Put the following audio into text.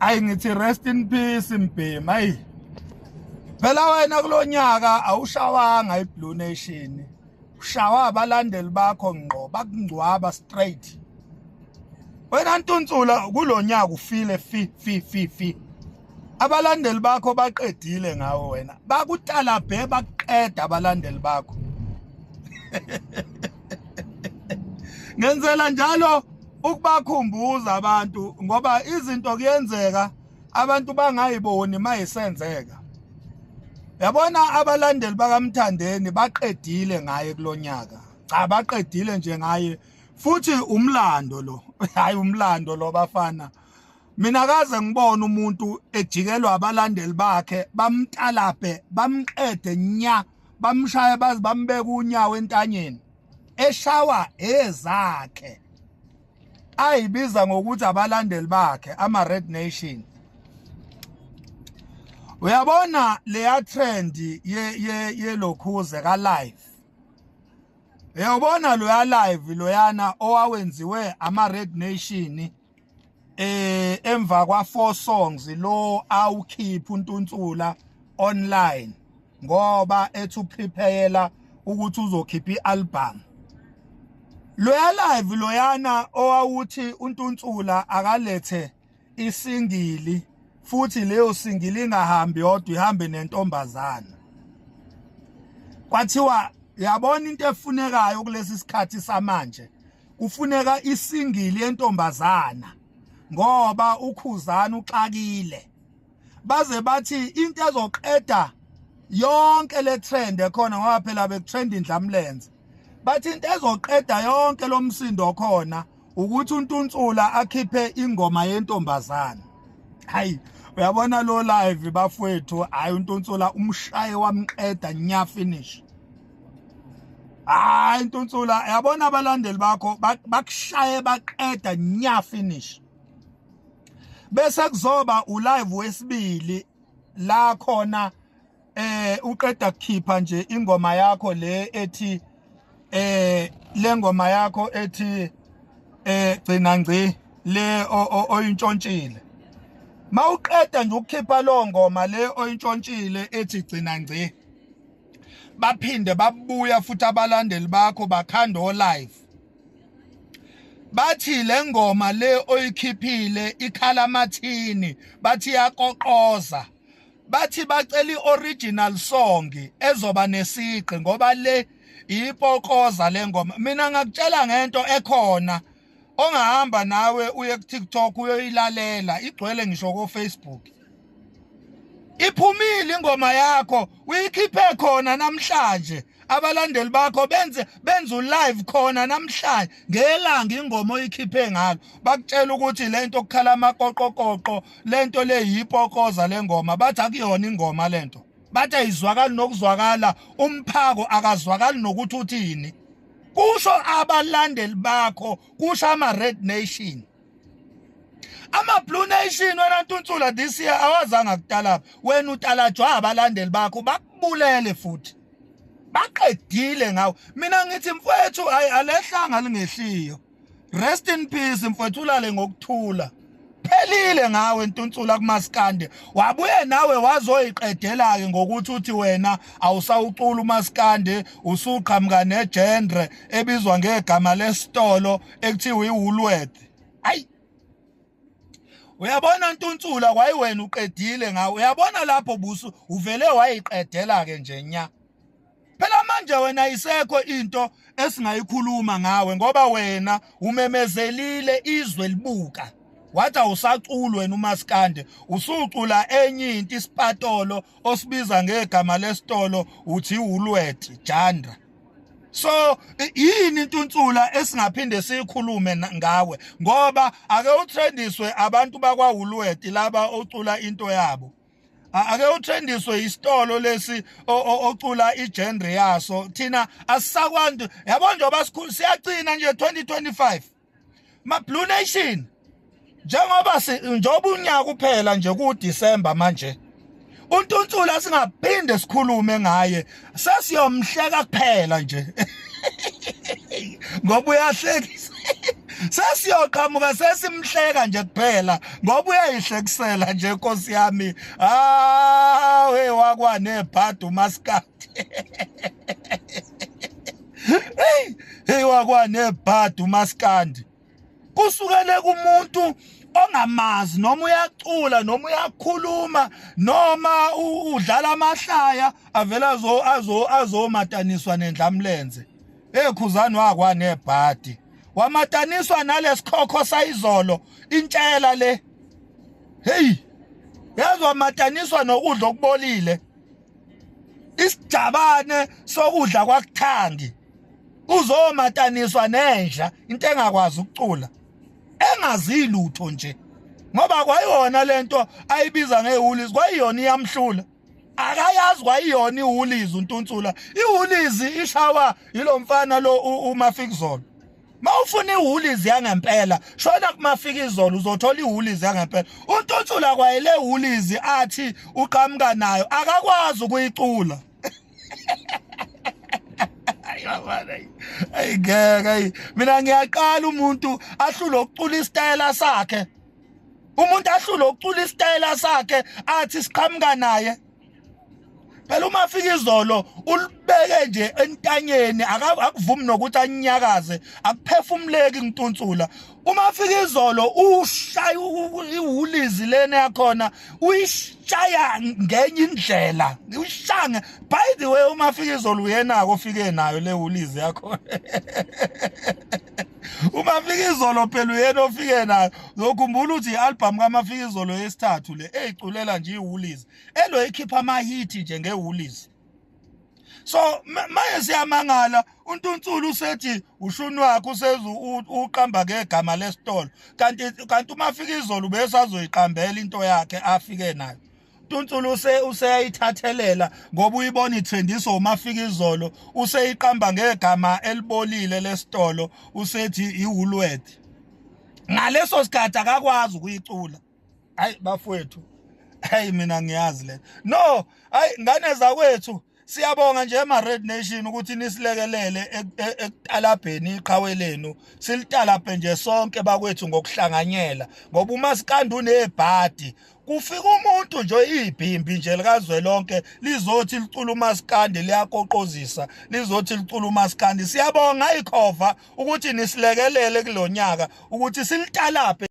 Ayi ngithi rest in peace Mbhemu. Hayi phela wena kulonyaka awushawanga iBlue Nation, ushawa abalandeli bakho ngqo bakungcwaba straight. Wena Ntuntsula kulonyaka ufile fi abalandeli bakho baqedile ngawo wena, bakutalabhe baqeda abalandeli bakho. Ngenzela njalo ukubakhumbuza abantu ngoba izinto kuyenzeka abantu bangayiboni mayisenzeka. Yabona abalandeli bakaMthandeni baqedile ngaye kulonyaka. Cha baqedile nje ngaye futhi umlando lo. Hayi umlando lo bafana. Mina kaze ngibone umuntu ejikelwa abalandeli bakhe bamtalaphe bamqede nya bamshaya bazi bambeka unyawo entanyeni eshawa ezakhe ayibiza ngokuthi abalandeli bakhe ama Red Nation. Uyabona leya trend ye lokhuze ka live. Uyabona loya live loyana owawenziwe ama Red Nation emva kwa 4 songs lo awukhipha uNtuntsula online ngoba ethu prepare ukuthi uzokhipha ialbum. Loya live loyana owawuthi uNtuntsula akalethe isingili futhi leyo singili ingahambi yodwa ihambe nentombazana. Kwathiwa yabona into efunekayo kulesi sikhathi samanje kufuneka isingili yentombazana ngoba ukhuzana uxakile. Baze bathi into ezoqeda yonke le trend ekhona ngoba phela bekutrend indlamlenze. Bathi into ezoqeda yonke lo msindo khona ukuthi uNtuntsula akhiphe ingoma yentombazana. Hayi uyabona lo live bafowethu, hayi uNtuntsula umshaye wamqeda nya finish. Hayi uNtuntsula yabona abalandeli bakho bakushaye baqeda nya finish. Bese kuzoba ulive wesibili la khona uqeda kukhipha nje ingoma yakho le ethi le ngoma yakho ethi gcina ngci le oyintshontshile. Mawuqeda nje ukukhipha lo ngoma le oyintshontshile ethi gcina ngci, baphinde babuya futhi abalandeli bakho bakhanda live. Bathi le ngoma le oyikhiphile ikhalamathini bathi yaqoqoza. Bathi bacela ioriginal song ezoba nesiqi ngoba le ipokoza le ngoma. Mina ngakutshela ngento ekhona ongahamba nawe uye ku TikTok uyoyilalela igcwele ngisho ko Facebook. Iphumile ingoma yakho uyikhiphe khona namhlanje. Abalandeli bakho benze live khona namhlanje ngelanga ingoma oyikhiphe ngalo. Bakutshela ukuthi lento okukhala amaqoqoqoqo lento le yipokoza le ngoma. Bathi akuyona ingoma lento. Bathi ayizwakali nokuzwakala, umphako akazwakali nokuthi uthini. Kusho abalandeli bakho, kusho ama Red Nation. Ama Blue Nation wena Ntuntsula this year awazanga kutala. Wena utalajwa abalandeli bakho bakubulele futhi. Baqedile ngawo. Mina ngithi mfowethu hayi alehlanga lingehliyo. Rest in peace mfowethu, ulale ngokuthula. Phelile ngawe Ntuntsula kuMaskandi. Wabuye nawe wazoyiqedela ke ngokuthi uthi wena awusawucula uMaskandi, usuqhamuka negenre ebizwa ngegama lesitolo ekuthiwa iWoolworth. Hayi. Uyabona Ntuntsula kwayi wena uqedile ngawe. Uyabona lapho busu uvele wayiqedela ke nje nya. Phela manje wena isekho into esingayikhuluma ngawe ngoba wena umemezelile izwe libuka. Wathi awusacula wena uMaskandi, usucula enye into isipatolo osibiza ngegama lesitolo uthi iWoolworth Jandra. So yini Ntuntsula esingaphinde siyikhulume ngawe ngoba ake utrendiswe abantu bakwaWoolworth laba ocula into yabo. Ake utrendiswe isitolo lesi ocula igenre yaso. Thina asisakwantu yabo njoba siyacina nje 2025 ma Blue Nation. Njengoba njoba unyaka kuphela nje ku December manje uNtuntsula singaphinde sikhulume ngaye, sesiyomhleka kuphela nje ngoba uyahlekisa sesiyoqhamuka sesimhleka nje kuphela ngoba uyayihlekusela nje Nkosi yami. We wakwanebhadi umaskandi. Hey wakwanebhadi umaskandi. Kusukele kumuntu ongamazi noma uyacula noma uyakhuluma noma udlala amahlaya avela azomataniswa nendlamlenze. Khuzani wakwanebhadi. Wamataniswa nalesikhokho sayizolo intshela le. Hey, yazwa mataniswa nokudla okubolile. Isijabane sokudla kwakuthangi. Uzomataniswa nenja into engakwazi ukucula. Engazi lutho nje. Ngoba kwayona lento ayibiza ngehulisi kwayona iyamhlula. Akayazi kwayona ihulisi uNtunsula. Ihulisi ishawa yilomfana lo uMafikizolo. Mawufuna ihulisi yangempela, shona kuMafikizolo uzothola ihulisi yangempela. uNtunsula kwayele ihulisi athi uqhamuka nayo akakwazi ukuyicula. Ayigeke mina ngiyaqala umuntu ahlule ukucula isitayela sakhe. Umuntu ahlule ukucula isitayela sakhe athi siqhamuka naye. Phela uMafikizolo ulibeke nje entanyeni akuvumi nokuthi anyakaze akuphefumuleki uNtunsula. uMafikizolo ushaya ihulisi lena yakhona uyishaya ngenye indlela ushange. By the way uMafikizolo uyena ofike nayo le hulisi yakhona. uMafikizolo phela uyena ofike nayo. Ngokhumbula ukuthi i-album kaMafikizolo yesithathu le eyiculela nje ihulisi elo ikhipha ama-hit nje ngehulisi. So manje siyamangala uNtunsula usethi ushuni wakhe useza uqamba ngegama lesitolo kanti uMafikizolo besazoyiqambela into yakhe afike nayo. uNtunsula useyayithathelela ngoba uyibona ithendiswa uMafikizolo useyiqamba ngegama elibolile lesitolo usethi iWoolworth. Ngaleso sikhathi akakwazi ukuyicula. Hayi bafowethu, hayi mina ngiyazi le. No, hayi ngane zakwethu siyabonga nje ema-Red Nation ukuthi nisilekelele ekutalabheni iqhawe lenu. Silitalaphe nje sonke bakwethu ngokuhlanganyela ngoba umaskandi unebhadi. Kufika umuntu nje ibhimbi nje likazwelonke lizothi licula umaskandi liyakoqozisa lizothi licula umaskandi. Siyabonga ikhova ukuthi nisilekelele kulonyaka ukuthi silitalaphe.